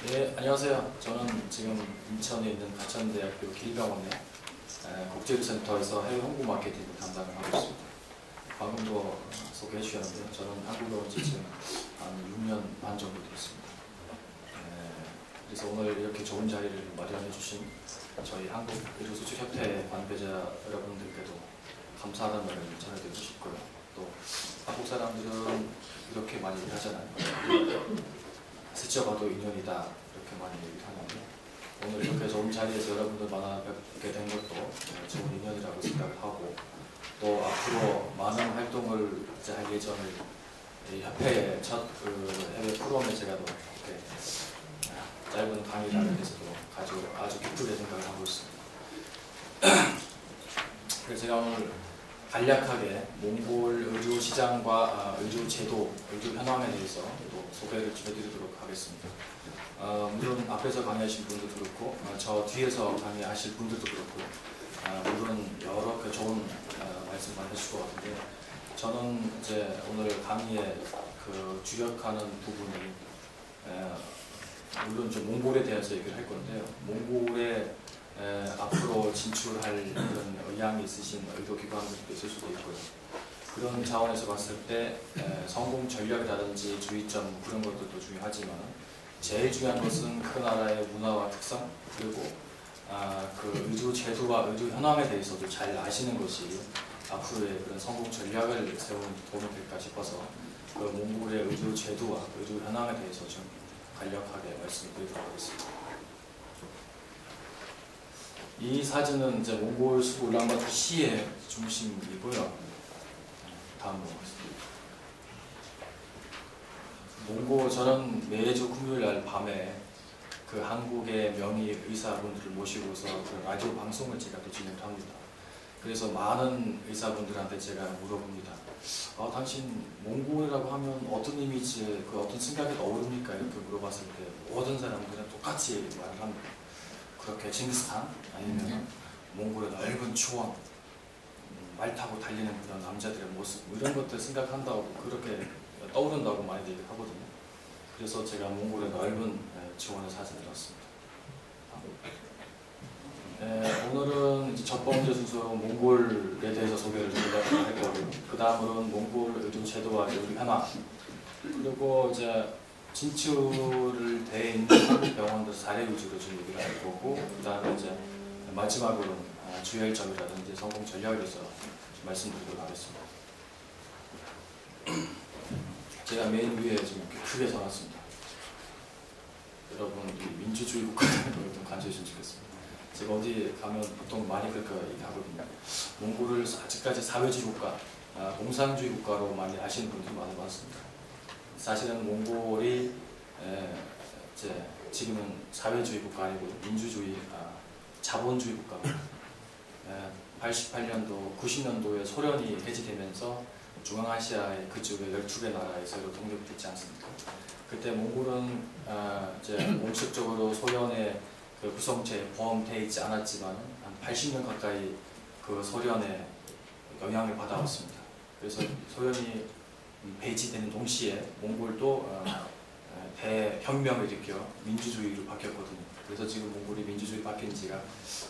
네, 안녕하세요. 저는 지금 인천에 있는 가천대학교 길병원의 국제유센터에서 해외 홍보 마케팅을 담당을 하고 있습니다. 방금도 소개해 주셨는데요. 저는 한국에 온 지 지금 한 6년 반 정도 됐습니다. 그래서 오늘 이렇게 좋은 자리를 마련해 주신 저희 한국의료수출협회 관계자 여러분들께도 감사하다는 말을 전해드리고 싶고요. 또 한국 사람들은 이렇게 많이 얘기하잖아요. 스쳐가도 인연이다 이렇게 많이 얘기하는데 오늘 이렇게 좋은 자리에서 여러분들 만나 뵙게 된 것도 좋은 인연이라고 생각을 하고 또 앞으로 많은 활동을 이제 할 예정을 이 협회의 첫 해외 프로그램에 제가 또 이렇게 짧은 강의를 해서도 아주 기쁘게 생각을 하고 있습니다. 그래서 제가 오늘 간략하게 몽골 의료 시장과 의료 제도, 의료 현황에 대해서 또 소개를 좀 해드리도록 하겠습니다. 물론 앞에서 강의하신 분들도 그렇고 저 뒤에서 강의하실 분들도 그렇고 물론 여러 좋은 말씀만 해주실 것 같은데 저는 이제 오늘 강의에 주력하는 부분이 물론 좀 몽골에 대해서 얘기를 할 건데요. 몽골에 앞으로 진출할 그런 의향이 있으신 의료기관들도 있을 수도 있고요. 그런 차원에서 봤을 때 성공 전략이라든지 주의점 그런 것들도 중요하지만 제일 중요한 것은 그 나라의 문화와 특성 그리고 그 의료 제도와 의료 현황에 대해서도 잘 아시는 것이 앞으로의 그런 성공 전략을 세우는 도움이 될까 싶어서 그 몽골의 의료 제도와 의료 현황에 대해서 좀 간략하게 말씀드리도록 하겠습니다. 이 사진은 이제 몽골 수도 울란바토르 시의 중심이고요. 다음으로 가겠습니다. 몽골 저는 매주 금요일 날 밤에 그 한국의 명의 의사분들을 모시고서 그 라디오 방송을 제가 또 진행을 합니다. 그래서 많은 의사분들한테 제가 물어봅니다. 당신 몽골이라고 하면 어떤 이미지, 어떤 생각이 떠오릅니까? 이렇게 물어봤을 때 모든 사람들은 똑같이 말을 합니다. 그렇게 징기스칸 아니면 몽골의 넓은 초원, 말 타고 달리는 그런 남자들의 모습 이런 것들 생각한다고 그렇게 떠오른다고 많이 얘기를 하거든요. 그래서 제가 몽골의 넓은 초원의 사진을 넣었습니다. 오늘은 이제 첫 번째 순서로 몽골에 대해서 소개를 드리려고 할 거고요. 그 다음으로는 몽골 의료 제도와 의료 현황 그리고 이제 진출을 돼 있는 한국 병원들 사례 위주로 좀 얘기를 할 거고 그 다음에 이제 마지막으로는 주요점이라든지 성공 전략에 대해서 말씀드리도록 하겠습니다. 제가 맨 위에 지금 이렇게 크게 써놨습니다. 여러분 이 민주주의 국가라는 걸 좀 간주해주시면 좋겠습니다. 제가 어디 가면 보통 많이 그렇게 얘기하거든요. 몽골을 아직까지 사회주의 국가, 공산주의 국가로 많이 아시는 분들이 많습니다. 사실은 몽골이 이제 지금은 사회주의 국가 아니고 민주주의, 자본주의 국가입니다. 88년도, 90년도에 소련이 해지되면서 중앙아시아의 그쪽에 12개 나라에서 독립이 됐지 않습니까? 그때 몽골은 이제 공식적으로 소련의 그 구성체에 포함되어 있지 않았지만 한 80년 가까이 그 소련의 영향을 받아왔습니다. 그래서 소련이 폐지되는 동시에 몽골도 대혁명을 일으켜 민주주의로 바뀌었거든요. 그래서 지금 몽골이 민주주의 바뀐 지가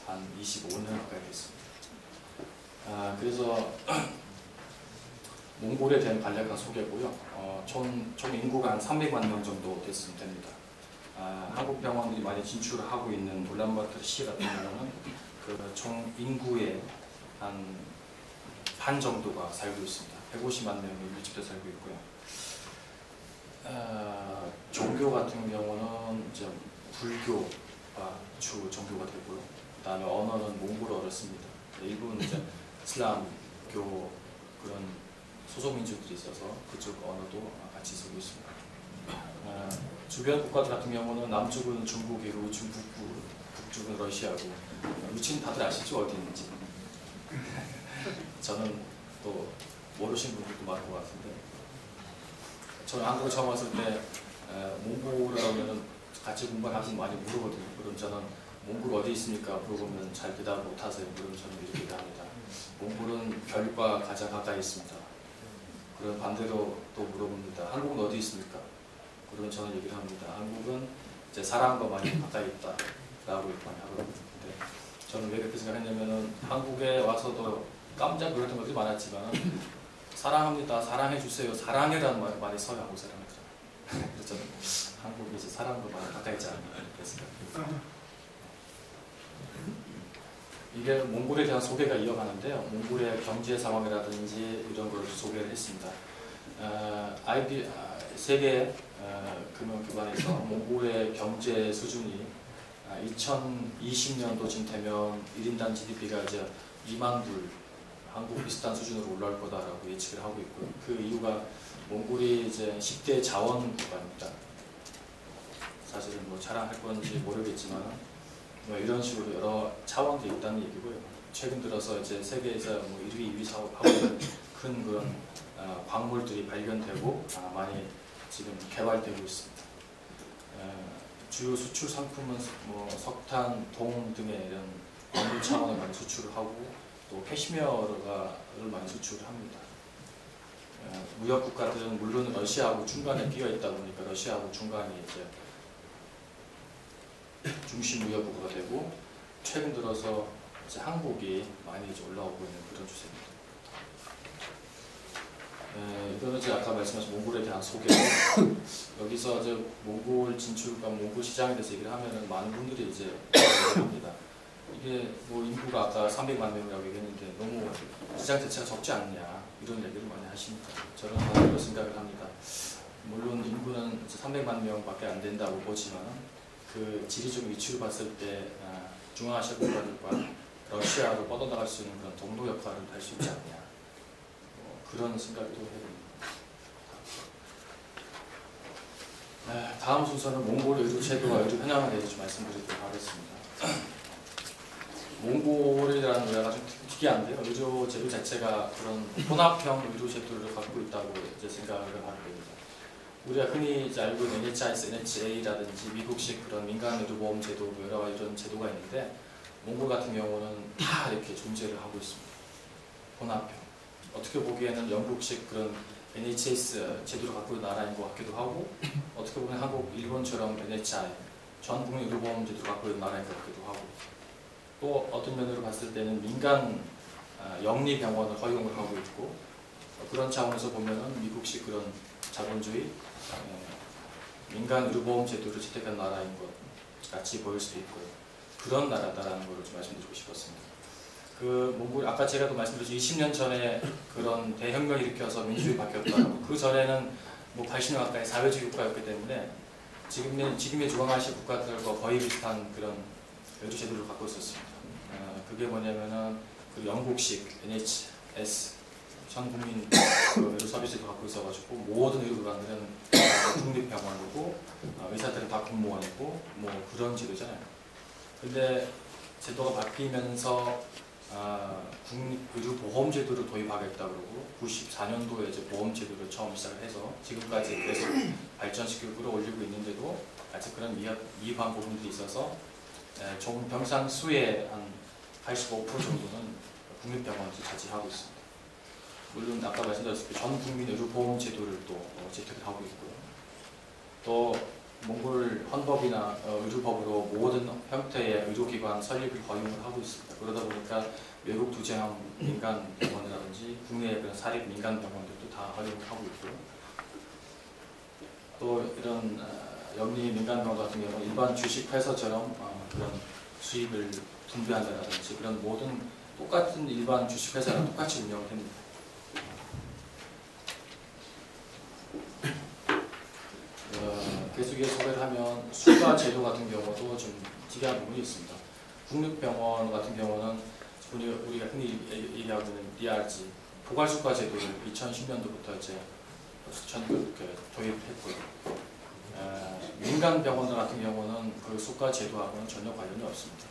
한 25년 가까이 됐습니다. 그래서 몽골에 대한 간략한 소개고요. 총 인구가 한 300만 명 정도 됐으면 됩니다. 한국 병원들이 많이 진출을 하고 있는 울란바토르 시 같은 경우는 그 총 인구의 한 반 정도가 살고 있습니다. 150만 명이 밀집돼 살고 있고요. 종교 같은 경우는 이제 불교가 주 종교가 되고요. 그 다음에 언어는 몽골어를 씁니다. 일부는 이제 이슬람교 그런 소속 민족들이 있어서 그쪽 언어도 같이 쓰고 있습니다. 주변 국가들 같은 경우는 남쪽은 중국이고 북쪽은 러시아고 위치는 다들 아시죠? 어디 있는지. 저는 또 모르시는 분들도 많은 것 같은데 저는 한국에 처음 왔을 때 몽골을 하면 같이 공부를 하면 많이 물어보거든요. 그럼 저는 몽골 어디 있습니까? 물어보면 잘 대답 못하세요. 그럼 저는 이렇게 얘기합니다. 몽골은 별과 가장 가까이 있습니다. 그럼 반대로 또 물어봅니다. 한국은 어디 있습니까? 물론 저는 얘기를 합니다. 한국은 이제 사랑과 많이 가까이 있다라고 많이 하거든요. 근데 저는 왜 그렇게 생각했냐면은 한국에 와서도 깜짝 놀랐던 것들이 많았지만 사랑합니다, 사랑해주세요, 사랑해라는 말 많이 써요. 한국 사람들은. 그래서 저는 한국이 이제 사랑과 많이 가까이 있지 않나 그렇게 생각합니다. 이게 몽골에 대한 소개가 이어가는데요. 몽골의 경제 상황이라든지 이런 걸 소개를 했습니다. 세계 금융기관에서 몽골의 경제 수준이 2020년도쯤 되면 1인당 GDP가 이제 2만 불, 한국 비슷한 수준으로 올라올 거다라고 예측을 하고 있고요. 그 이유가 몽골이 이제 10대 자원 국가입니다. 사실은 뭐 자랑할 건지 모르겠지만 뭐 이런 식으로 여러 차원들이 있다는 얘기고요. 최근 들어서 이제 세계에서 뭐 1위, 2위 하고 있는 큰 그런 광물들이 발견되고 많이 지금 개발되고 있습니다. 주요 수출 상품은 뭐 석탄, 동 등의 이런 광물 차원을 많이 수출을 하고 또 캐시미어를 많이 수출을 합니다. 무역 국가들은 물론 러시아하고 중간에 끼어 있다 보니까 러시아하고 중간에 이제 중심 무역 국가가 되고 최근 들어서 이제 한국이 많이 이제 올라오고 있는 그런 추세입니다. 이거는 이제 아까 말씀하신 몽골에 대한 소개고 여기서 이제 몽골 진출과 몽골 시장에 대해서 얘기를 하면은 많은 분들이 이제 합니다. 이게 뭐 인구가 아까 300만 명이라고 얘기했는데 너무 시장 자체가 적지 않냐 이런 얘기를 많이 하십니다. 저는 그런 생각을 합니다. 물론 인구는 300만 명밖에 안 된다고 보지만 그 지리적 위치를 봤을 때 중앙아시아 국가들과 러시아로 뻗어나갈 수 있는 그런 동도 역할을 할 수 있지 않냐 그런 생각도 해봅니다. 다음 순서는 몽골 의료 제도와 의료 현황에 대해서 좀 말씀드리도록 하겠습니다. 몽골이라는 나라가 좀 특이한데요. 의료 제도 자체가 그런 혼합형 의료 제도를 갖고 있다고 이제 생각을 하게 됩니다. 우리가 흔히 이제 알고 있는 NHIS, NHA라든지 미국식 그런 민간 의료보험 제도 여러 가지 이런 제도가 있는데 몽골 같은 경우는 다 이렇게 존재를 하고 있습니다. 혼합형. 어떻게 보기에는 영국식 그런 NHS 제도를 갖고 있는 나라인 것 같기도 하고 어떻게 보면 한국, 일본처럼 NHI, 전 국민 의료보험 제도를 갖고 있는 나라인 것 같기도 하고 또 어떤 면으로 봤을 때는 민간 영리병원을 허용을 하고 있고 그런 차원에서 보면은 미국식 그런 자본주의 민간 의료보험 제도를 채택한 나라인 것 같이 보일 수도 있고요. 그런 나라다라는 걸 좀 말씀드리고 싶었습니다. 그 몽골 아까 제가 또 말씀드렸죠. 20년 전에 그런 대혁명을 일으켜서 민주주의 바뀌었다고. 그 전에는 뭐 80년 가까이 사회주의 국가였기 때문에 지금의 중앙아시아 국가들과 거의 비슷한 그런 의료 제도를 갖고 있었습니다. 그게 뭐냐면은 그 영국식 NHS 전 국민 의료 서비스를 갖고 있어가지고 모든 의료기관들은 국립병원이고 의사들은 다 공무원이고 뭐 그런 제도잖아요. 근데 제도가 바뀌면서 국립의료보험제도를 도입하겠다 그러고 94년도에 이제 보험제도를 처음 시작을 해서 지금까지 계속 발전시키고 끌어올리고 있는데도 아직 그런 미흡한 부분들이 있어서 총 병상 수의 한 85% 정도는 국립병원에서 차지하고 있습니다. 물론 아까 말씀드렸듯이 전 국민 의료보험 제도를 또 채택을 하고 있고요. 또 몽골 헌법이나 의료법으로 모든 형태의 의료기관 설립을 허용을 하고 있습니다. 그러다 보니까 외국 투자형 민간 병원이라든지 국내의 그런 사립 민간 병원들도 다 허용을 하고 있고요. 또 이런 영리 민간 병원 같은 경우는 일반 주식 회사처럼 그런 수익을 분배한다든지 그런 모든 똑같은 일반 주식 회사랑 똑같이 운영을 합니다. 계속해서 소개를 하면 수가 제도 같은 경우도 좀 특이한 부분이 있습니다. 국립병원 같은 경우는 우리가 흔히 얘기하고 있는 DRG 포괄수가 제도를 2010년도부터 이제 도입했고요. 민간 병원들 같은 경우는 그 수가 제도하고는 전혀 관련이 없습니다.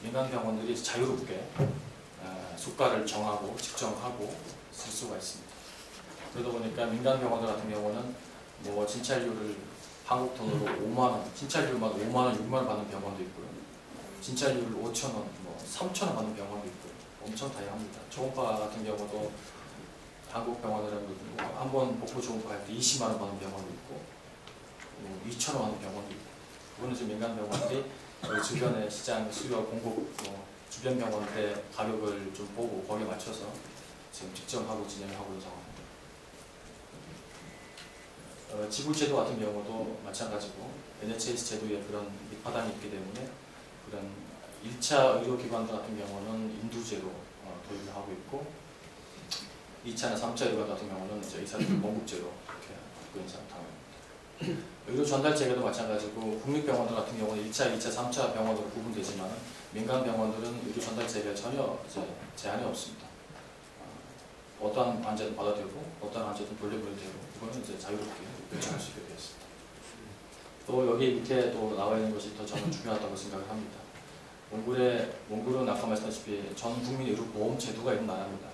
민간 병원들이 자유롭게 수가를 정하고 측정하고 쓸 수가 있습니다. 그러다 보니까 민간 병원들 같은 경우는 뭐 진찰료를 한국 돈으로 5만 원, 진찰료만 5만 원, 6만 원 받는 병원도 있고요. 진찰료를 5천 원, 뭐 3천 원 받는 병원도 있고요. 엄청 다양합니다. 초음파 같은 경우도 한국 병원이라면 한 번 복부 초음파 할 때 20만 원 받는 병원도 있고 2,000원 하는 병원도 있고, 그거는 지금 민간 병원들이 그 주변의 시장 수요 공급 주변 병원들의 가격을 좀 보고 거기에 맞춰서 지금 직전하고 진행하고 있는 상황입니다. 지불제도 같은 경우도 마찬가지고 NHS 제도에 그런 밑바닥이 있기 때문에 그런 1차 의료기관들 같은 경우는 인두제로 도입을 하고 있고 2차나 3차 의료기관 같은 경우는 이제 의사들 공급제로 이렇게 하고 있는 상황입니다. 의료 전달체계도 마찬가지고 국립병원들 같은 경우는 1차, 2차, 3차 병원으로 구분되지만 민간 병원들은 의료 전달체계에 전혀 이제 제한이 없습니다. 어떠한 환자든 받아들이고 어떠한 환자든 돌려보내도 되고 그거는 이제 자유롭게 요청할 수 있게 되어 있습니다. 또 여기 밑에 또 나와 있는 것이 더 저는 중요하다고 생각을 합니다. 몽골은 아까 말씀하셨다시피 전 국민 의료 보험 제도가 있는 나라입니다.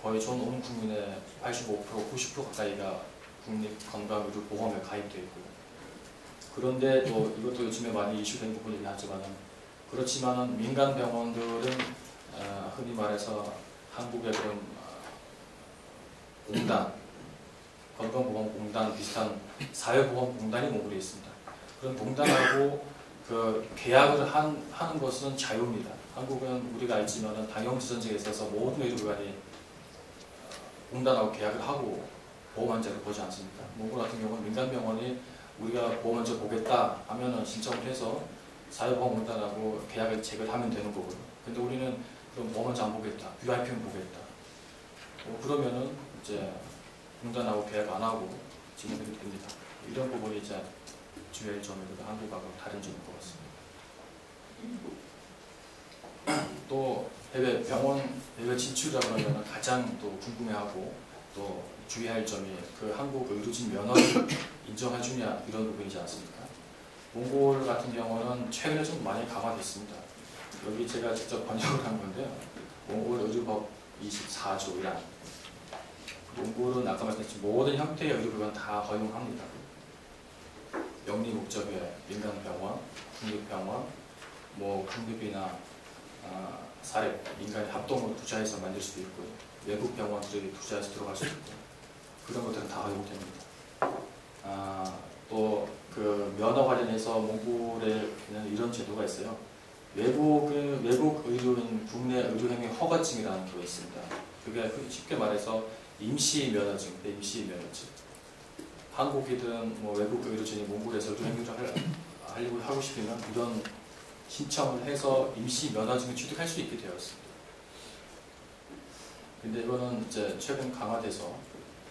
거의 전 온 국민의 85%, 90% 가까이가 국립건강의료보험에 가입되어 있고요. 그런데 또 이것도 요즘에 많이 이슈된 부분이긴 하지만은 그렇지만은 민간 병원들은 흔히 말해서 한국의 그런 공단, 건강보험공단 비슷한 사회보험공단이 몽골에 있습니다. 그런 공단하고 그 계약을 하는 것은 자유입니다. 한국은 우리가 알지만은 당형지선제에 있어서 모든 의료기관이 공단하고 계약을 하고 보험 환자를 보지 않습니까? 몽골 같은 경우는 민간 병원이 우리가 보험 환자 보겠다 하면은 신청을 해서 사회보험공단하고 계약을 체결하면 되는 거고요. 근데 우리는 그럼 보험 환자 안 보겠다, VIP는 보겠다. 그러면은 이제 공단하고 계약 안 하고 진행이 됩니다. 이런 부분이 이제 주의할 점이고 한국하고 다른 점인 것 같습니다. 또 해외 병원, 해외 진출이라고 하면 가장 또 궁금해하고 또 주의할 점이 그 한국 의료진 면허를 인정해주냐 이런 부분이지 않습니까? 몽골 같은 경우는 최근에 좀 많이 강화됐습니다. 여기 제가 직접 번역을 한 건데요. 몽골 의료법 24조 1항. 몽골은 아까 말씀드렸듯이 모든 형태의 의료기관 다 허용합니다. 영리 목적의 민간 병원, 국립병원, 뭐 국립이나 사립, 민간이 합동으로 투자해서 만들 수도 있고요. 외국 병원들이 투자해서 들어갈 수도 있고 그런 것들은 다 허용됩니다. 또 그 면허 관련해서 몽골에는 이런 제도가 있어요. 외국 의료인 국내 의료행위 허가증이라는 게 있습니다. 그게 쉽게 말해서 임시 면허증, 임시 면허증. 한국이든 뭐 외국 의료진이 몽골에서 의료행위를 하려고 하고 싶으면 이런 신청을 해서 임시 면허증을 취득할 수 있게 되었습니다. 근데 이거는 이제 최근 강화돼서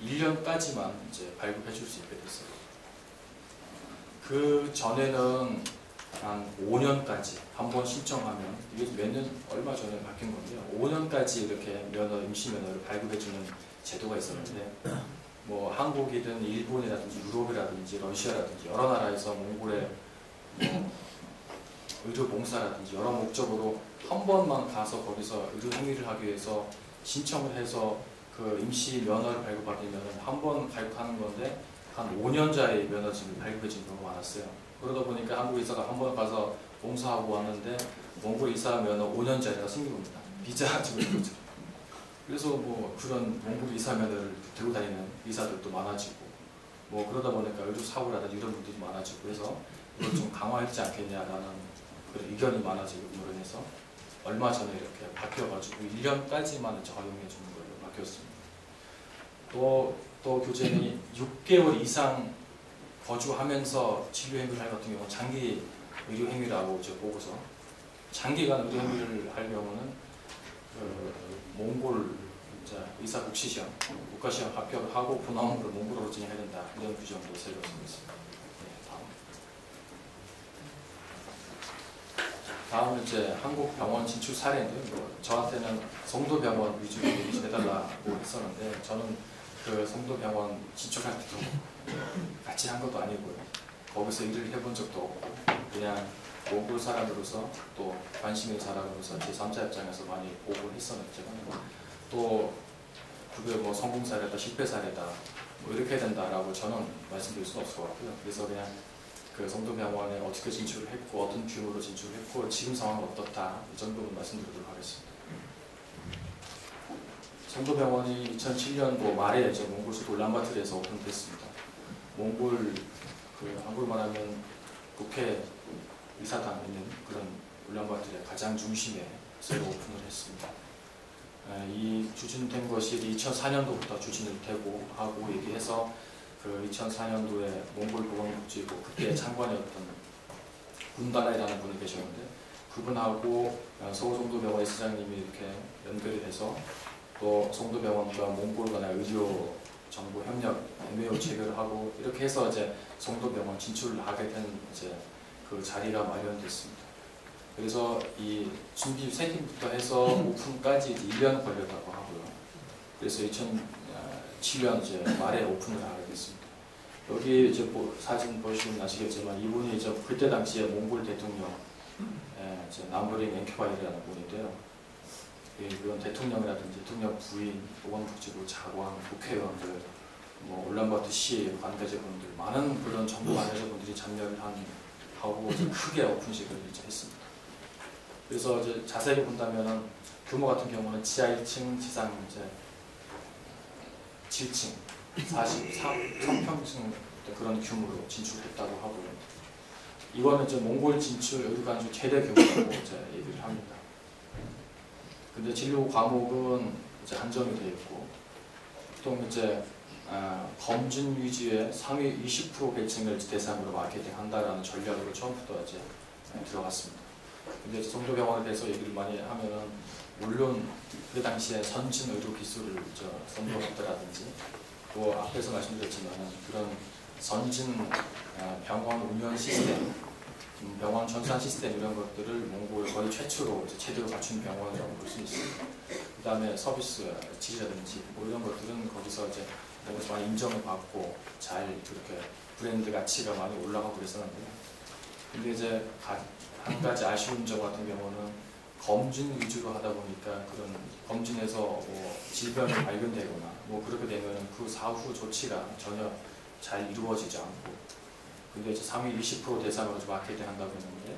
1년까지만 이제 발급해 줄 수 있게 됐어요. 그 전에는 한 5년까지 한 번 신청하면 이게 몇 년 얼마 전에 바뀐 건데요. 5년까지 이렇게 임시 면허를 발급해 주는 제도가 있었는데 뭐 한국이든 일본이라든지 유럽이라든지 러시아라든지 여러 나라에서 몽골에 뭐 의료봉사라든지 여러 목적으로 한 번만 가서 거기서 의료행위를 하기 위해서 신청을 해서 그 임시 면허를 발급받으면 한 번 발급하는 건데 한 5년짜리 면허증을 발급해 준 경우가 많았어요. 그러다 보니까 한국 의사가 한 번 가서 봉사하고 왔는데 몽골 의사 면허 5년짜리가 생긴 겁니다. 비자 지금 그렇죠. 그래서 뭐 그런 몽골 의사 면허를 들고 다니는 의사들도 많아지고 뭐 그러다 보니까 의료 사고라든지 이런 분들이 많아지고 그래서 이걸 좀 강화하지 않겠냐라는 그런 의견이 많아지고 그래서 얼마 전에 이렇게 바뀌어가지고 1년까지만 이제 허용해 주는 걸로 바뀌었습니다. 또 교재는 6개월 이상 거주하면서 치료행위를 할 같은 경우 장기 의료행위라고 이제 보고서 장기간 의료행위를 할 경우는 몽골 의사 국시시험, 국가시험 합격을 하고 본학원을 몽골어로 진행해야 된다 이런 규정도 세웠습니다. 다음은 이제 한국 병원 진출 사례인데요. 뭐 저한테는 성도병원 위주로 얘기 좀 해달라고 했었는데 저는 그 성도병원 진출할 때도 같이 한 것도 아니고요. 거기서 일을 해본 적도 없고 그냥 몽골 사람으로서 또 관심 있는 사람으로서 제3자 입장에서 많이 보고 했었는데 또 그게 뭐 성공 사례다 실패 사례다 뭐 이렇게 해야 된다라고 저는 말씀드릴 수는 없을 것 같고요. 그래서 그냥 그 성도병원에 어떻게 진출을 했고 어떤 규모로 진출을 했고 지금 상황은 어떻다 이 정도는 말씀드리도록 하겠습니다. 성도병원이 2007년도 말에 이제 몽골 수도 울란바토르에서 오픈됐습니다. 몽골 그 한국을 말하면 국회 의사당 있는 그런 울란바토르의 가장 중심에 새로 오픈을 했습니다. 이 추진된 것이 2004년도부터 추진을 되고 하고 얘기해서 그 2004년도에 몽골 보건복지부 그때 장관이었던 군다라이라는 분이 계셨는데 그분하고 서울송도병원의 시장님이 이렇게 연결이 돼서 또 송도병원과 몽골 간의 의료 정보 협력 MOU 체결을 하고 이렇게 해서 이제 송도병원 진출을 하게 된 이제 그 자리가 마련됐습니다. 그래서 이 준비 세팅부터 해서 오픈까지 1년 걸렸다고 하고요. 그래서 2007년 이제 말에 오픈을 하게 됐습니다. 여기 이제 사진 보시면 아시겠지만 이분이 이제 그때 당시에 몽골 대통령 이제 남부링 앵큐바이라는 분인데요. 이런 대통령이라든지 대통령 부인, 보건복지부 장관, 국회의원들, 뭐 울란바토르시 관계자분들 많은 그런 정부 관계자분들이 참여를 하고 크게 오픈식을 이제 했습니다. 그래서 이제 자세히 본다면은 규모 같은 경우는 지하 1층, 지상 이제 7층, 43평층 그런 규모로 진출했다고 하고요. 이거는 이제 몽골 진출 의료관주 최대 규모라고 이제 얘기를 합니다. 근데 진료 과목은 이제 한정이 되어 있고, 보통 이제 검진 위주의 상위 20% 계층을 대상으로 마케팅한다라는 전략으로 처음부터 이제 들어갔습니다. 근데 이제 송도병원에 대해서 얘기를 많이 하면은 물론 그 당시에 선진 의료 기술을 선도했다라든지 또 앞에서 말씀드렸지만은 그런 선진 병원 운영 시스템, 병원 전산 시스템 이런 것들을 몽골 거의 최초로 이제 제대로 갖춘 병원이라고 볼 수 있습니다. 그 다음에 서비스 질이라든지 뭐 이런 것들은 거기서 이제 많이 인정을 받고 잘 그렇게 브랜드 가치가 많이 올라가고 그랬었는데요. 근데 이제 한 가지 아쉬운 점 같은 경우는 검진 위주로 하다 보니까 그런 검진에서 뭐 질병이 발견되거나 뭐 그렇게 되면 그 사후 조치가 전혀 잘 이루어지지 않고, 근데 이제 상위 20% 대상으로 마케팅 한다고 했는데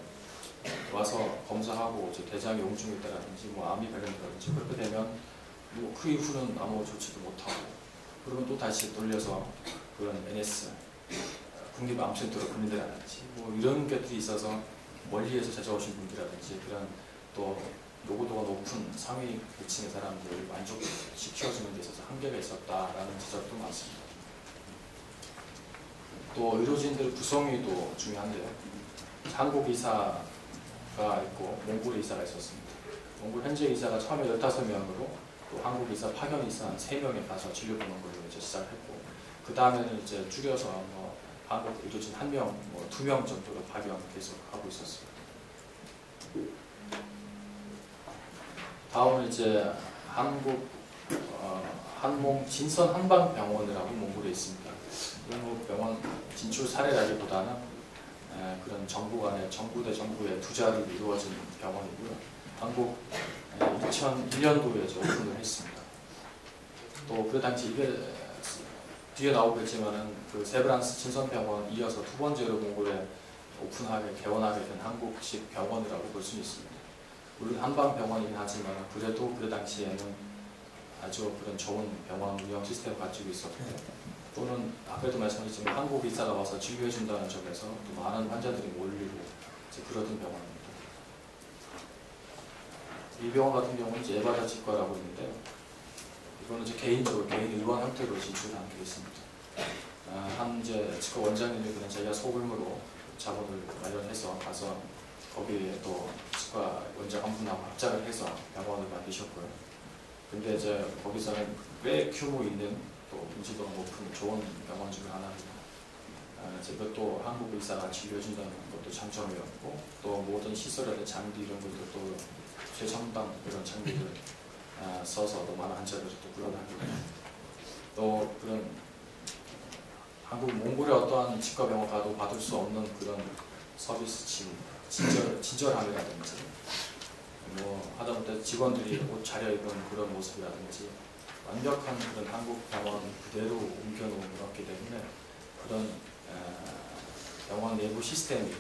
와서 검사하고 이제 대장에 용증이 있다라든지 뭐 암이 발견된다든지 그렇게 되면 뭐 그 이후는 아무 조치도 못하고 그러면 또 다시 돌려서 그런 NS 국립암센터로 보낸다라든지 뭐 이런 것들이 있어서 멀리에서 찾아오신 분들이라든지 그런 또 노고도가 높은 상위 계층의 사람들을 만족시켜주는 데 있어서 한계가 있었다라는 지적도 많습니다. 또 의료진들 구성위도 중요한데요. 한국 의사가 있고 몽골 의사가 있었습니다. 몽골 현재 의사가 처음에 15명으로 또 한국 의사 파견 의사 한 3명에 가서 진료보는 걸로 이제 시작했고, 그 다음에는 이제 줄여서 뭐 한국 의료진 1명, 뭐 2명 정도로 파견 계속 하고 있었습니다. 다음은 이제 한국 한몽 진선 한방병원이라고 몽골에 있습니다. 이런 병원 진출 사례라기보다는 그런 정부 대 정부의 투자를 이루어진 병원이고요. 한국 2001년도에 오픈을 했습니다. 또 그 당시 이게 뒤에 나오겠지만은 그 세브란스 진선병원 이어서 두 번째로 몽골에 개원하게 된 한국식 병원이라고 볼 수 있습니다. 물론 한방병원이긴 하지만 그래도 그 당시에는 아주 그런 좋은 병원 운영 시스템을 가지고 있었고, 또는 아까도 말씀드렸지만 한국 의사가 와서 진료해준다는 점에서 또 많은 환자들이 몰리고 이제 그러던 병원입니다. 이 병원 같은 경우는 이제 에바다 치과라고 있는데요. 이거는 이제 개인 의원 형태로 진출한 게 있습니다. 한 이제 치과 원장님이 그냥 자기가 소규모로 자본을 마련해서 가서 거기에 또 치과 원장 한 분하고 합작을 해서 병원을 만드셨고요. 근데 이제 거기서는 꽤 규모 있는 또 인지도가 높은 좋은 병원 중 하나입니다. 이것도 한국 의사가 진료해준다는 것도 장점이었고, 또 모든 시설이나 장비 이런 것들도 최첨단 그런 장비를 써서 또 많은 환자들을 또 구현하고, 또 그런 한국 몽골의 어떠한 치과 병원 가도 받을 수 없는 그런 서비스 친절함이라든지 뭐 하다못해 직원들이 옷 차려입은 그런 모습이라든지 완벽한 그런 한국 병원 그대로 옮겨놓은 것 같기 때문에 그런 병원 내부 시스템이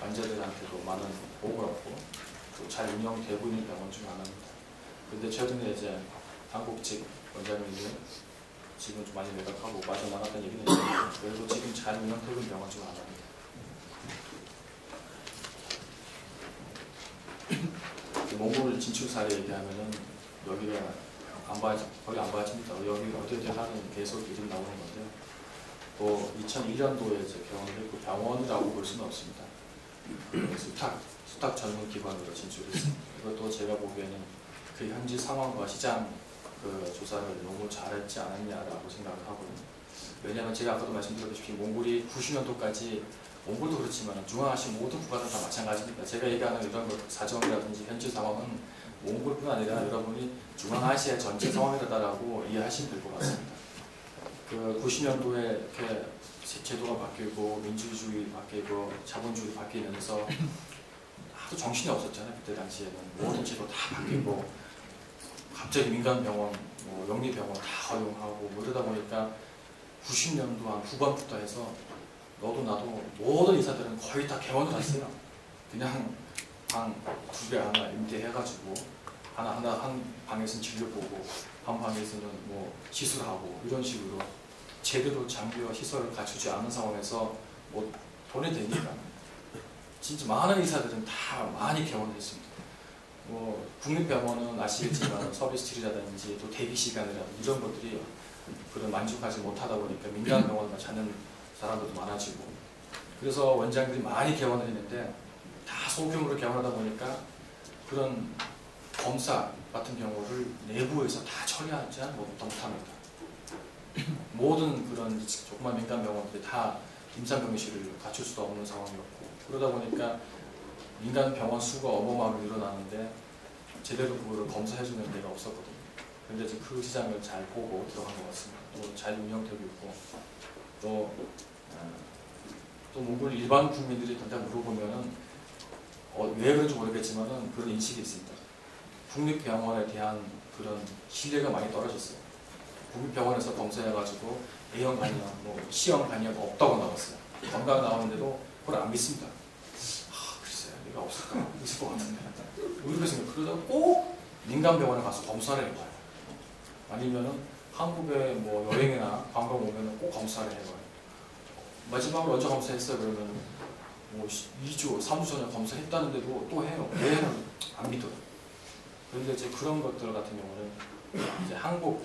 환자들한테도 많은 복을 얻고 또 잘 운영되고 있는 병원 중 하나입니다. 그런데 최근에 이제 한국 측 원장님이 지금 좀 많이 매각하고 빠져나갔다는 얘기는 있는데 그래도 지금 잘 운영되고 있는 병원 중 하나입니다. 몽골 진출 사례 얘기하면은 여기가 거의 안 빠집니다. 여기 어떻게 하는 계속 이름 나오는 건데요. 또 2001년도에 이제 개원을 했고 병원이라고 볼 수는 없습니다. 수탁 전문 기관으로 진출했습니다. 이것도 제가 보기에는 그 현지 상황과 시장 그 조사를 너무 잘했지 않았냐라고 생각을 하고요. 왜냐하면 제가 아까도 말씀드렸다시피 몽골이 90년도까지 몽골도 그렇지만 중앙아시아 모든 국가들 다 마찬가지입니다. 제가 얘기하는 이런 사정이라든지 현지 상황은 몽골뿐 아니라 여러분이 중앙아시아 전체 상황이다라고 이해하시면 될 것 같습니다. 그 90년도에 이렇게 제도가 바뀌고 민주주의 바뀌고 자본주의 바뀌면서 아주 정신이 없었잖아요. 그때 당시에는 모든 제도 다 바뀌고 갑자기 민간 병원, 뭐 영리병원 다 허용하고 뭐 이러다 보니까 90년도 한 후반부터 해서 너도 나도 모든 의사들은 거의 다 개원을 했어요. 그냥 방 2개 하나 임대해가지고 한 방에서는 진료보고 한 방에서는 뭐 시술하고 이런 식으로 제대로 장비와 시설을 갖추지 않은 상황에서 뭐 돈이 되니까 진짜 많은 의사들은 다 많이 개원을 했습니다. 뭐 국립병원은 아시겠지만 서비스 질이라든지 또 대기 시간이라든지 이런 것들이 그런 만족하지 못하다 보니까 민간 병원을 찾는 사람들도 많아지고 그래서 원장들이 많이 개원을 했는데 다 소규모로 개원하다 보니까 그런 검사 같은 경우를 내부에서 다 처리하지 못합니다. 모든 그런 조그만 민간 병원들이 다 임상병실을 갖출 수도 없는 상황이었고 그러다 보니까 민간 병원 수가 어마어마하게 늘어나는데 제대로 그거를 검사해주는 데가 없었거든요. 그런데 지금 그 시장을 잘 보고 들어간 것 같습니다. 또 잘 운영되고 있고 또 몽골 일반 국민들이 당장 물어보면은 왜 그런지 모르겠지만은 그런 인식이 있습니다. 국립병원에 대한 그런 신뢰가 많이 떨어졌어요. 국립병원에서 검사해가지고 A형 간염, 뭐 C형 간염 없다고 나왔어요. 건강 나오는데도 그걸 안 믿습니다. 글쎄요, 내가 없을까? 있을 것 같은데. 이렇게 생각. 그러다 꼭 민간병원에 가서 검사를 해봐요. 아니면은 한국에 뭐 여행이나 관광 오면은 꼭 검사를 해봐요. 마지막으로 언제 검사했어요? 그러면 뭐 2주, 3주 전에 검사했다는데도 또 해요. 왜는 안 믿어요. 그런데 이제 그런 것들 같은 경우는 이제 한국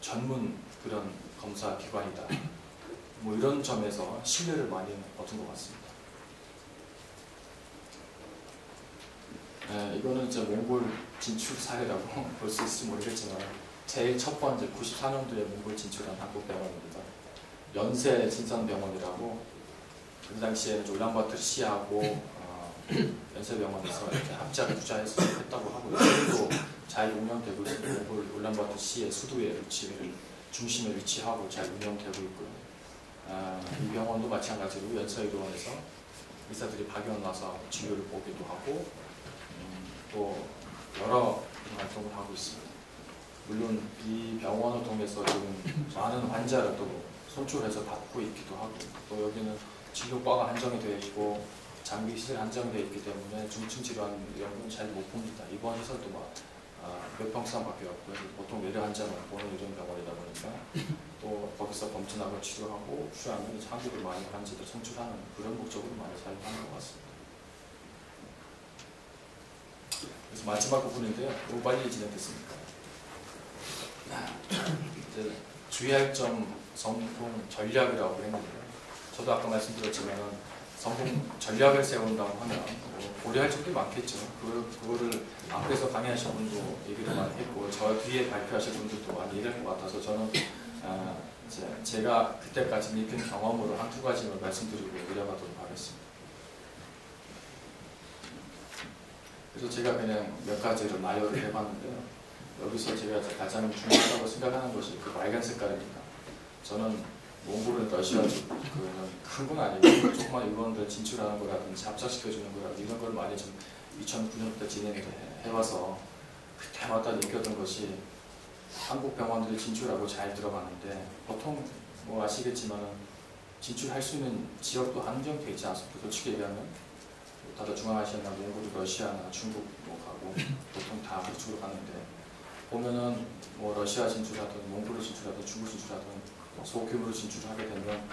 전문 그런 검사 기관이다. 뭐 이런 점에서 신뢰를 많이 얻은 것 같습니다. 네, 이거는 이제 몽골 진출 사례라고 볼 수 있을지 모르겠지만 제일 첫 번째 94년도에 몽골 진출한 한국 병원입니다. 연세 진선병원이라고 그 당시에는 울란바토르 시하고 연세병원에서 이렇게 합작을 투자해서 했다고 하고요. 지금도 잘 운영되고 있습니다. 울란바토르 시의 수도에 중심에 위치하고 잘 운영되고 있고요. 이 병원도 마찬가지로 연세의료원에서 의사들이 파견 나서 진료를 보기도 하고 또 여러 활동을 하고 있습니다. 물론 이 병원을 통해서 지금 많은 환자를 또 손출해서 받고 있기도 하고 또 여기는 진료과가 한정이 되어 있고 장비 시설이 한정이 되어 있기 때문에 중증 질환 연구는 잘 못 봅니다. 입원 시설도 몇 평수밖에 없고요. 보통 외래 환자만 보는 이런 병원이다 보니까 또 거기서 검진하고 치료하고 필요하면 한국을 많이 환자들 송출하는 그런 목적으로 많이 사용하는 것 같습니다. 그래서 마지막 부분인데요. 너무 빨리 진행됐습니까? 이제 주의할 점 성공 전략이라고 했는데요. 저도 아까 말씀드렸지만 성공 전략을 세운다고 하면 고려할 점도 많겠죠. 그거를 앞에서 강의하신 분도 얘기를 많이 했고 저 뒤에 발표하실 분들도 많이 얘기할 것 같아서 저는 제가 그때까지 느낀 경험으로 한두 가지만 말씀드리고 이어가도록 하겠습니다. 그래서 제가 그냥 몇 가지를 나열을 해봤는데요. 여기서 제가 가장 중요하다고 생각하는 것이 그 빨간 색깔입니다. 저는 몽골은 러시아 큰 건 아니고 조그만 일본들 진출하는 거라든지 합작시켜주는 거라든지 이런 걸 많이 좀 2009년부터 진행을 해와서 그때마다 느꼈던 것이 한국 병원들이 진출하고 잘 들어가는데 보통 뭐 아시겠지만 진출할 수 있는 지역도 한정되어 있지 않습니까? 솔직히 얘기하면 다들 중앙아시아나 몽골, 러시아나 중국 뭐 가고 보통 다 그쪽으로 가는데 보면은 뭐 러시아 진출하든 몽골로 진출하든 중국 진출하든 소규모로 진출하게 되면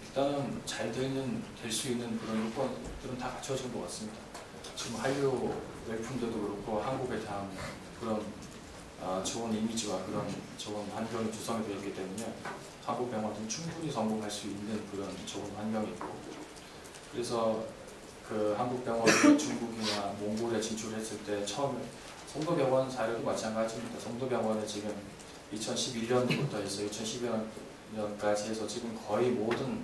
일단은 잘 될 수 있는 그런 요건들은 다 갖춰진 것 같습니다. 지금 한류 웹툰들도 그렇고 한국에 대한 그런 좋은 이미지와 그런 좋은 환경이 구성이 되어 있기 때문에 한국 병원은 충분히 성공할 수 있는 그런 좋은 환경이 있고, 그래서 그 한국 병원이 중국이나 몽골에 진출했을 때 처음에 송도병원 사례도 마찬가지입니다. 송도병원에 지금 2011년부터 해서 2012년까지 해서 지금 거의 모든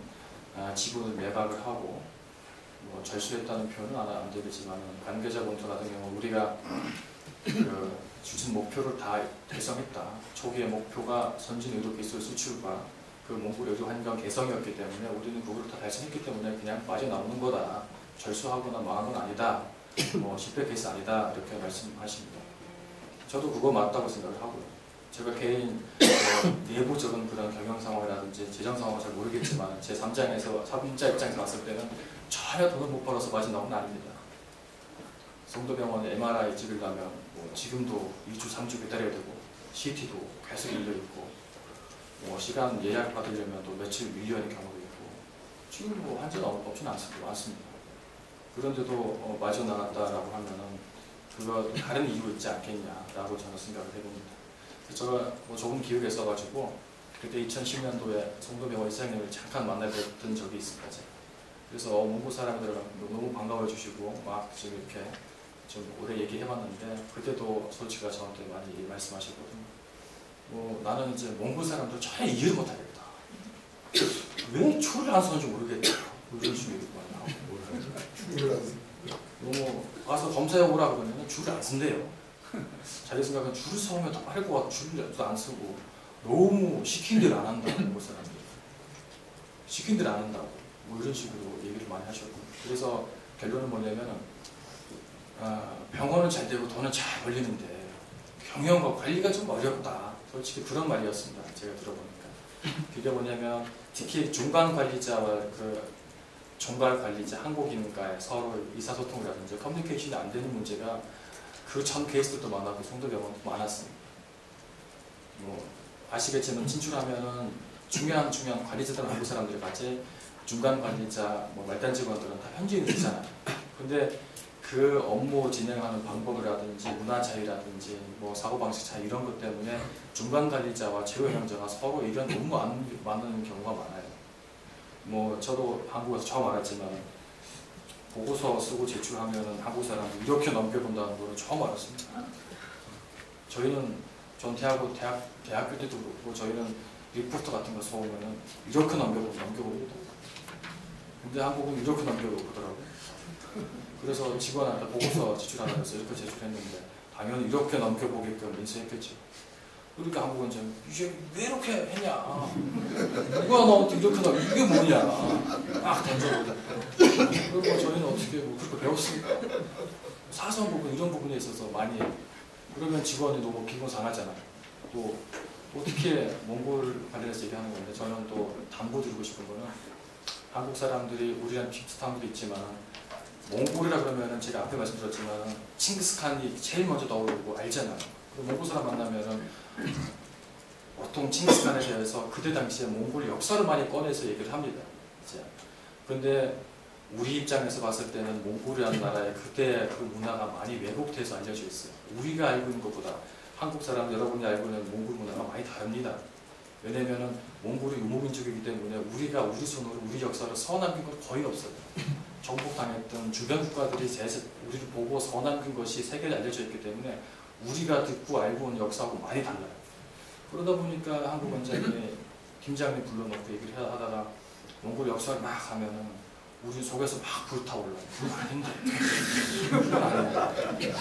지분을 매각을 하고, 뭐 절수했다는 표현은 안 되겠지만 관계자분들 같은 경우 우리가 그 주신 목표를 다 달성했다. 초기의 목표가 선진 의료 기술 수출과 그 몽골 의료 환경 개성이었기 때문에 우리는 그걸 다 달성했기 때문에 그냥 빠져나오는 거다. 절수하거나 망한 건 아니다. 뭐 실패 케이스 아니다. 이렇게 말씀하십니다. 저도 그거 맞다고 생각을 하고요. 제가 개인 내부적인 그런 경영 상황이라든지 재정 상황을 잘 모르겠지만 제 3장에서 3자 입장에서 봤을 때는 전혀 돈을 못 벌어서 빠져나온 건 아닙니다. 송도병원에 MRI 찍으려면 뭐 지금도 2주, 3주 기다려야 되고 CT도 계속 밀려있고 뭐 시간 예약 받으려면 또 며칠 밀려야 할 경우도 있고 지금 뭐 환자가 없지는 않습니다. 그런데도 빠져나갔다라고 하면은 그거 다른 이유 있지 않겠냐라고 저는 생각을 해봅니다. 제가 뭐 조금 기억에 있어가지고 그때 2010년도에 송도병원 이사장님을 잠깐 만나뵀던 적이 있습니다. 그래서 몽골 사람들은 너무 반가워해 주시고 막 지금 이렇게 좀 오래 얘기해봤는데 그때도 솔직히 저한테 많이 말씀하셨거든요. 뭐 나는 이제 몽골 사람들 전혀 이해를 못하겠다. 왜 줄을 안 서는지 모르겠다. 이런 식으로 너무 와서 검사해 오라 그러면 줄을 안 쓴대요. 자기 생각은 줄을 서면 더 빠를 것 같고 줄을 안 쓰고 너무 시킨 대로 안 한다. 몽골 사람들 시킨 대로 안 한다고 뭐 이런 식으로 얘기를 많이 하셨고, 그래서 결론은 뭐냐면 병원은 잘 되고 돈은 잘 벌리는데 경영과 관리가 좀 어렵다. 솔직히 그런 말이었습니다. 제가 들어보니까. 그게 뭐냐면 특히 중간 관리자와 그 종갈 관리자, 한국인과의 서로 의사소통이라든지 커뮤니케이션이 안 되는 문제가 그 전 케이스들도 많았고 송도병원도 많았습니다. 뭐 아시겠지만 진출하면은 중요한 관리자들은 한국 사람들이 같이 중간 관리자, 뭐 말단 직원들은 다 현지인이잖아요. 근데 그 업무 진행하는 방법이라든지 문화 차이라든지 뭐 사고방식 차이 이런 것 때문에 중간 관리자와 최고 경영자가 서로 의견 너무 많은 경우가 많아요. 뭐 저도 한국에서 처음 알았지만 보고서 쓰고 제출하면 한국 사람들 이렇게 넘겨본다는 걸 처음 알았습니다. 전 대학교 때도 그렇고 저희는 리포터 같은 거 써오면은 이렇게 넘겨봅니다. 근데 한국은 이렇게 넘겨보더라고요. 그래서 직원한테 보고서 제출하라고 해서 이렇게 제출했는데 당연히 이렇게 넘겨보게끔 인쇄했겠죠. 그러니까 한국은 이게 왜 이렇게 했냐, 누가 너한테 이렇게 나 이게 뭐냐 막 던져보자. 그리고 저희는 어떻게 뭐 그렇게 배웠습니까? 사소한 부분 이런 부분에 있어서 많이 그러면 직원이 너무 기분 상하잖아요. 또 어떻게 몽골 관련해서 얘기하는 건데 저는 또 당부드리고 싶은 거는 한국 사람들이 우리랑 비슷한 것도 있지만 몽골이라 그러면은 제가 앞에 말씀드렸지만 칭기스칸이 제일 먼저 떠오르고 알잖아요. 몽골 사람 만나면은 보통 칭기스칸에 대해서 그때 당시에 몽골 역사를 많이 꺼내서 얘기를 합니다. 그런데 우리 입장에서 봤을 때는 몽골이라는 나라의 그때 그 문화가 많이 왜곡돼서 알려져 있어요. 우리가 알고 있는 것보다 한국 사람 여러분이 알고 있는 몽골 문화가 많이 다릅니다. 왜냐면은 몽골이 유목민족이기 때문에 우리가 우리 손으로 우리 역사를 써남긴 건 거의 없어요. 정복당했던 주변 국가들이 우리를 보고 써남긴 것이 세계에 알려져 있기 때문에 우리가 듣고 알고 있는 역사하고 많이 달라요. 그러다 보니까 한국 원장이 팀장님 불러놓고 얘기를 하다가 몽골 역사를 막 하면은 우리 속에서 막 불타올라요. 그건 아닌데. 그건 아닌데.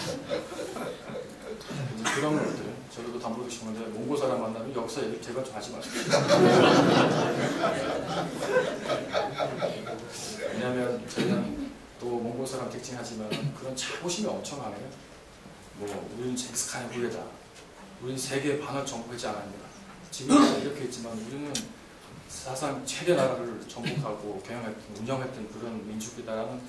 그런 것들 저도 담보도 싶은데 몽골 사람 만나면 역사 얘기 제발 좀 하지 마십시오. 왜냐하면 저희는 또 몽골 사람 특징하지만 그런 자부심이 엄청 강해요. 뭐 우리는 칭기스칸의 후예다. 우리는 세계 반을 정복하지 않았습니다. 지금 이렇게 있지만 우리는 사상 최대 나라를 정복하고 운영했던 그런 민족이다라는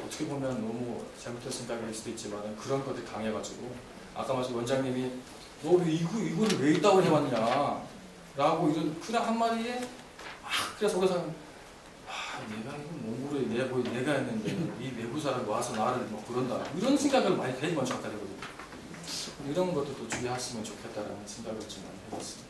어떻게 보면 너무 잘못된 생각일 수도 있지만 그런 것들이 강해가지고 아까 말씀 원장님이 너 왜 이거를 왜 있다고 해왔냐 라고 이런 그냥 한마디에 그래 속에서 내가 이거 몽골에 내가 했는데 이 외부 사람이 와서 나를 뭐 그런다 이런 생각을 많이 해먼저 갖다 대거든요. 이런 것도 주의하시면 좋겠다라는 생각을 좀 많이 해봤습니다.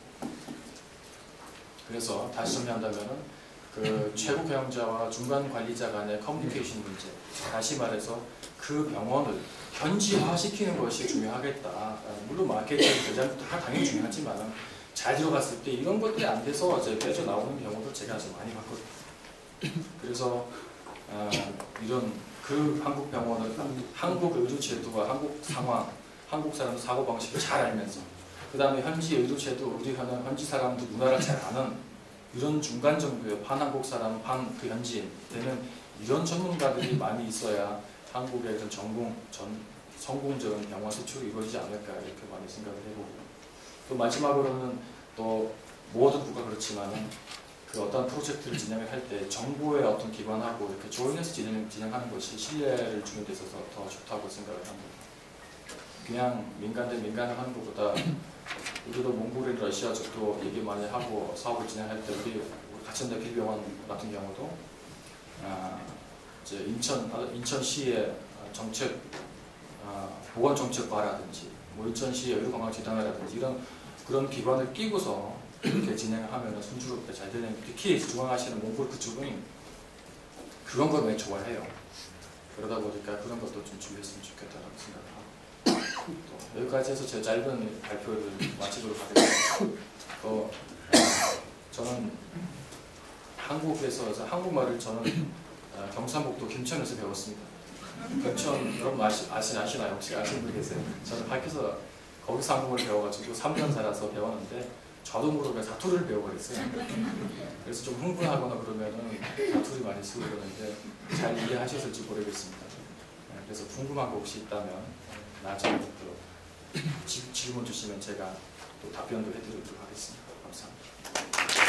그래서 다시 정리한다면은 그 최고 경영자와 중간 관리자 간의 커뮤니케이션 문제, 다시 말해서 그 병원을 현지화시키는 것이 중요하겠다. 물론 마케팅, 대장도 다 당연히 중요하지만 잘 들어갔을 때 이런 것들이 안 돼서 이제 빠져나오는 경우도 제가 아주 많이 봤거든요. 그래서 이런 그 한국 병원을 한국 의료제도와 한국 상황, 한국 사람의 사고방식을 잘 알면서 그 다음에 현지 의료제도, 의료하는 현지 사람들 문화를 잘 아는 이런 중간 정도의 반한국 사람, 반 그 현지인 되는 이런 전문가들이 많이 있어야 한국의 이런 성공적인 병원 수출이 이루어지지 않을까 이렇게 많이 생각을 해보고요. 또 마지막으로는 또 모든 국가 그렇지만은 그 어떤 프로젝트를 진행을 할 때 정부의 어떤 기관하고 이렇게 조인해서 진행하는 것이 신뢰를 주는 데 있어서 더 좋다고 생각을 합니다. 그냥 민간 대 민간을 하는 것보다 우리도 몽골이나 러시아 쪽도 얘기 많이 하고 사업을 진행할 때 우리 가천대 필병원 같은 경우도 이제 인천시의 정책 보건정책과라든지 뭐 인천시의 의료관광재단이라든지 이런 그런 기관을 끼고서 이렇게 진행하면 순조롭게 잘 되는, 특히 중앙아시아는 몽골 그쪽은 그런 걸 많이 좋아해요. 그러다 보니까 그런 것도 좀 주의했으면 좋겠다라고 생각을 하고 또 여기까지 해서 제 짧은 발표를 마치도록 하겠습니다. 저는 한국에서 한국말을 저는 경상북도 김천에서 배웠습니다. 김천 여러분 아시나요? 혹시 아시는 분 계세요? 저는 밖에서 거기서 한국어를 배워가지고 3년 살아서 배웠는데 저도 모르게 사투리를 배워버렸어요. 그래서 좀 흥분하거나 그러면은 사투리 많이 쓰고 그러는데 잘 이해하셨을지 모르겠습니다. 그래서 궁금한 거 혹시 있다면 나중에 또 질문 주시면 제가 또 답변도 해드리도록 하겠습니다. 감사합니다.